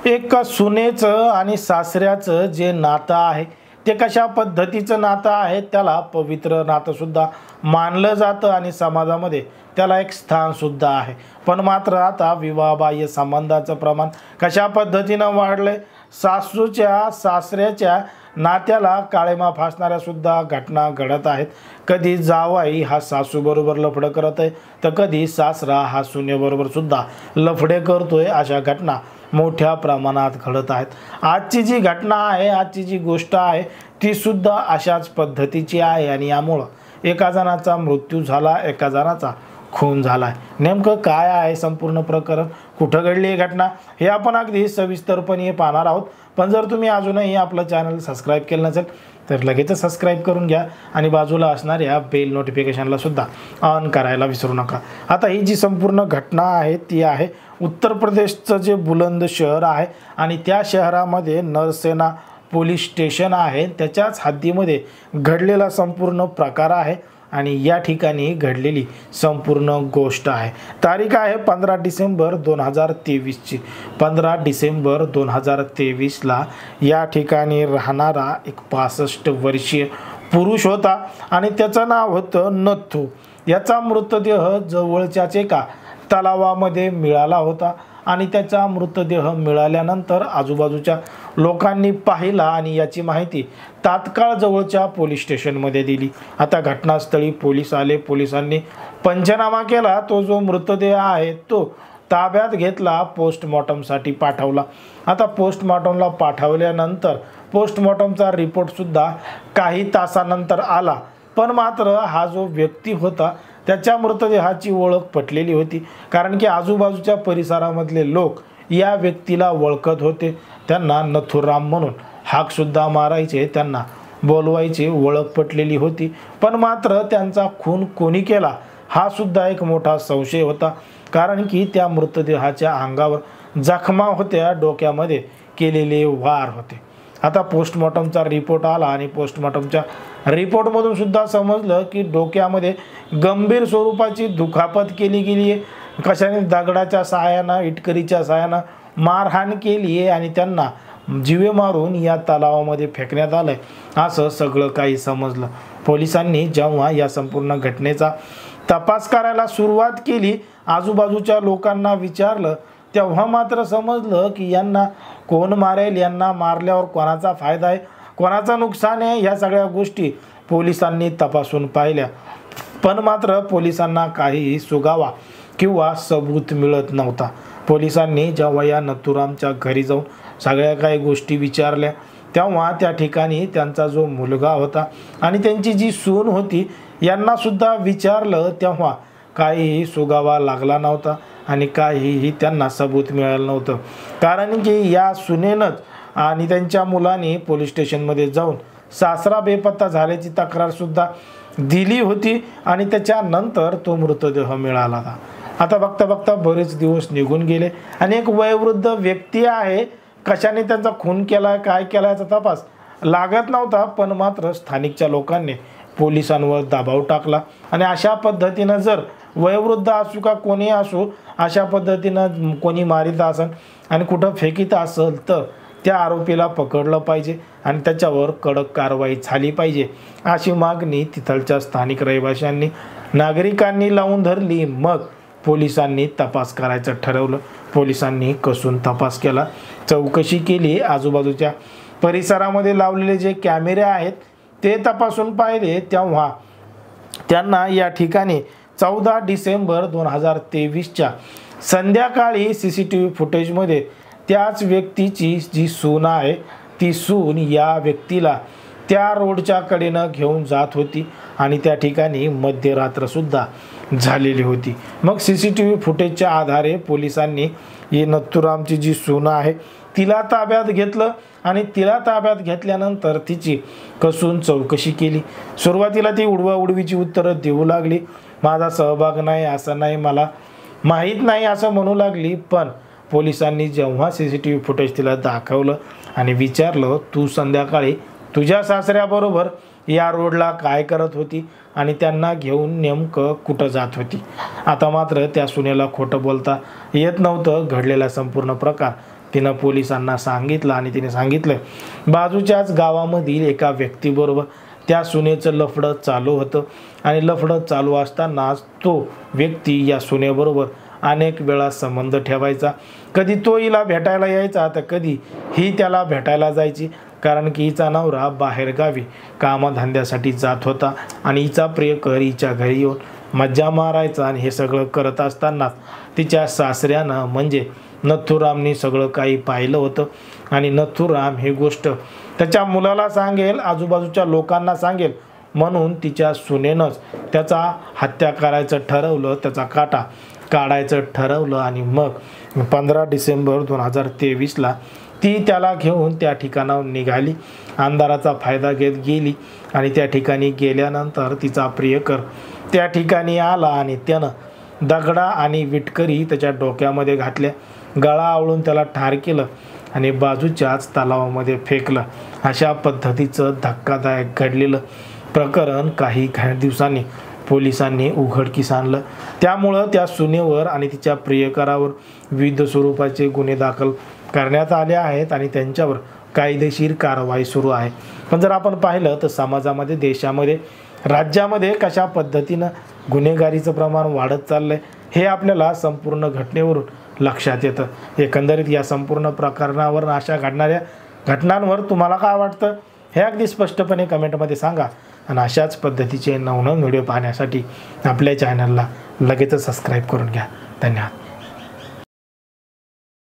एक सुनेचं आणि सासऱ्याचं जे नातं आहे ते कशा पद्धतीचं नातं आहे, त्याला पवित्र नातं सुद्धा मानलं जातं आणि समाजामध्ये त्याला एक स्थान सुद्धा आहे। पण मात्र आता विवाहबाह्य संबंधाचं प्रमाण कशा पद्धतीनं वाढलंय, सासूच्या सासऱ्याच्या नात्याला काळेमा फासणाऱ्या सुद्धा घटना घडत आहेत। कधी जावाई हा सासूबरोबर लफडं करत आहे, तर कधी सासरा हा सुनेबरोबर सुद्धा लफडे करतोय। अशा घटना मोठ्या प्रमाणात घडत आहेत। आजची जी घटना आहे, आजची जी गोष्ट आहे ती सुद्धा अशाच पद्धतीची आहे आणि यामुळं एका जणाचा मृत्यू झाला, एका जणाचा खून झाला आहे। नेमकं काय आहे संपूर्ण प्रकरण, कुठं घडली ही घटना, हे आपण अगदी सविस्तरपणे पाहणार आहोत। पण जर तुम्ही अजूनही आपलं चॅनल सबस्क्राईब केलं नसेल तर लगेच सबस्क्राईब करून घ्या आणि बाजूला असणाऱ्या बेल नोटिफिकेशनला सुद्धा ऑन करायला विसरू नका। आता ही जी संपूर्ण घटना आहे ती आहे उत्तर प्रदेशचं जे बुलंद शहर आहे आणि त्या शहरामध्ये नरसेना पोलीस स्टेशन आहे, त्याच्याच हद्दीमध्ये घडलेला संपूर्ण प्रकार आहे आणि या ठिकाणी घडलेली संपूर्ण गोष्ट आहे। तारीख आहे 15 डिसेंबर 2023 ची। 15 डिसेंबर 2023ला या ठिकाणी राहणारा एक 65 वर्षीय पुरुष होता आणि त्याचं नाव होतं नथू। याचा मृतदेह जवळच्याच एका तलावामध्ये मिळाला होता आणि त्याचा मृतदेह मिळाल्यानंतर आजूबाजूच्या लोकांनी पाहिला आणि याची माहिती तात्काळ जवळच्या पोलीस स्टेशनमध्ये दिली। आता घटनास्थळी पोलीस आले, पोलिसांनी पंचनामा केला, तो जो मृतदेह आहे तो ताब्यात घेतला, पोस्टमॉर्टमसाठी पाठवला। आता पोस्टमॉर्टमला पाठवल्यानंतर पोस्टमॉर्टमचा रिपोर्ट सुद्धा काही तासानंतर आला, पण मात्र हा जो व्यक्ती होता त्याच्या मृतदेहाची ओळख पटलेली होती, कारण की आजूबाजूच्या परिसरामधले लोक या व्यक्तीला ओळखत होते। त्यांना नथुराम म्हणून हाक सुद्धा मारायचे, त्यांना बोलवायचे, ओळख पटलेली होती। पण मात्र त्यांचा खून कोणी केला हा सुद्धा एक मोठा संशय होता, कारण की त्या मृतदेहाच्या अंगावर जखमा होत्या, डोक्यामध्ये केलेले वार होते। आता पोस्टमॉर्टमचा रिपोर्ट आला आणि पोस्टमॉर्टमच्या रिपोर्टमधून सुद्धा समजलं की डोक्यामध्ये गंभीर स्वरूपाची दुखापत केली गेली आहे, कशाने दगडाच्या सहाय्यानं, इटकरीच्या सहाय्यानं मारहाण केली आहे आणि त्यांना जीवे मारून या तलावामध्ये फेकण्यात आलंय, असं सगळं काही समजलं। पोलिसांनी जेव्हा या संपूर्ण घटनेचा तपास करायला सुरुवात केली, आजूबाजूच्या लोकांना विचारलं, तेव्हा मात्र समजलं की यांना कोण मारेल, यांना मारल्यावर कोणाचा फायदा आहे, कोणाचं नुकसान आहे, ह्या सगळ्या गोष्टी पोलिसांनी तपासून पाहिल्या। पण मात्र पोलिसांना काही सुगावा किंवा सबूत मिळत नव्हता। पोलिसांनी जेव्हा या नथुरामच्या घरी जाऊन सगळ्या काही गोष्टी विचारल्या, तेव्हा त्या ठिकाणी त्यांचा जो मुलगा होता आणि त्यांची जी सून होती यांना सुद्धा विचारलं, तेव्हा काहीही सुगावा लागला नव्हता आणि काहीही त्यांना सबूत मिळालं नव्हतं, कारण की या सुनेनंच आणि त्यांच्या मुलाने पोलीस स्टेशनमध्ये जाऊन सासरा बेपत्ता झाल्याची तक्रार सुद्धा दिली होती आणि त्याच्यानंतर तो मृतदेह मिळाला। आता बघता बघता बरेच दिवस निघून गेले आणि एक वयोवृद्ध व्यक्ती आहे, कशाने त्यांचा खून केला, काय केला याचा तपास लागत नव्हता, पण मात्र स्थानिकच्या लोकांनी पोलिसांवर दबाव टाकला आणि अशा पद्धतीनं जर वयोवृद्ध असू का कोणी असू, अशा पद्धतीनं कोणी मारित असेल आणि कुठं फेकीत असेल तर त्या आरोपीला पकडलं पाहिजे आणि त्याच्यावर कडक कारवाई झाली पाहिजे, अशी मागणी तिथलच्या स्थानिक रहिवाशांनी, नागरिकांनी लावून धरली। मग पोलिसांनी तपास करायचं ठरवलं। पोलिसांनी कसून तपास केला, चौकशी केली, आजूबाजूच्या परिसरामध्ये लावलेले जे कॅमेरे आहेत ते तपासून पाहिले, तेव्हा त्यांना या ठिकाणी 14 डिसेंबर 2023च्या संध्याकाळी CCTV फुटेजमध्ये त्याच व्यक्तीची जी सून आहे ती सून या व्यक्तीला त्या रोडच्या कडेनं घेऊन जात होती आणि त्या ठिकाणी मध्यरात्र सुद्धा झालेली होती। मग CCTV फुटेजच्या आधारे पोलिसांनी ही नथुरामची जी सून आहे तिला ताब्यात घेतलं आणि तिला ताब्यात घेतल्यानंतर तिची कसून चौकशी केली। सुरुवातीला ती उडवाउडवीची उत्तरं देऊ लागली, माझा सहभाग नाही, असं नाही, मला माहीत नाही असं म्हणू लागली। पण पोलिसांनी जेव्हा CCTV फुटेज तिला दाखवलं आणि विचारलं, तू संध्याकाळी तुझ्या सासऱ्याबरोबर या रोडला काय करत होती आणि त्यांना घेऊन नेमकं कुठं जात होती। आता मात्र त्या सुनेला खोटं बोलता येत नव्हतं, घडलेला संपूर्ण प्रकार तिनं पोलिसांना सांगितलं आणि तिने सांगितलं बाजूच्याच गावामधील एका व्यक्तीबरोबर त्या सुनेचं लफडं चालू होतं आणि लफडं चालू असतानाच तो व्यक्ती या सुनेबरोबर अनेक वेळा संबंध ठेवायचा. कधी तो हिला भेटायला यायचा तर कधी ही त्याला भेटायला जायची, कारण की हिचा नवरा बाहेरगावी कामधंद्यासाठी जात होता आणि हिचा प्रियकर हिच्या घरी येऊन मज्जा मारायचा. आणि हे सगळं करत असताना तिच्या सासऱ्यानं म्हणजे नथुरामनी सगळं काही पाहिलं होतं आणि नथुराम ही गोष्ट त्याच्या मुलाला सांगेल, आजूबाजूच्या लोकांना सांगेल, म्हणून तिच्या सुनेनंच त्याचा हत्या करायचं ठरवलं, त्याचा काटा काढायचं ठरवलं. आणि मग 15 डिसेंबर 2023ला ती त्याला घेऊन त्या ठिकाणावर निघाली. अंधाराचा फायदा घेत गेली आणि त्या ठिकाणी गेल्यानंतर तिचा प्रियकर त्या ठिकाणी आला आणि त्यानं दगडा आणि विटकरी त्याच्या डोक्यामध्ये घातल्या, गळा आवळून त्याला ठार केलं आणि बाजूच्याच तलावामध्ये फेकलं. अशा पद्धतीचं धक्कादायक घडलेलं प्रकरण काही दिवसांनी पोलिसांनी उघडकीस आणलं. त्यामुळं त्या सुनेवर आणि तिच्या प्रियकरावर विविध स्वरूपाचे गुन्हे दाखल करण्यात आले आहेत आणि त्यांच्यावर कायदेशीर कारवाई सुरू आहे. पण जर आपण पाहिलं तर समाजामध्ये, देशामध्ये, राज्यामध्ये कशा पद्धतीनं गुन्हेगारीचं प्रमाण वाढत चाललं आहे हे आपल्याला संपूर्ण घटनेवरून लक्षात येतं. एकंदरीत या संपूर्ण प्रकरणावर, अशा घडणाऱ्या घटनांवर तुम्हाला काय वाटतं हे अगदी स्पष्टपणे कमेंटमध्ये सांगा. आणि अशाच पद्धतीचे नवनवीन व्हिडिओ पाहण्यासाठी आपल्या चॅनलला लगेचच सबस्क्राईब करून घ्या. धन्यवाद.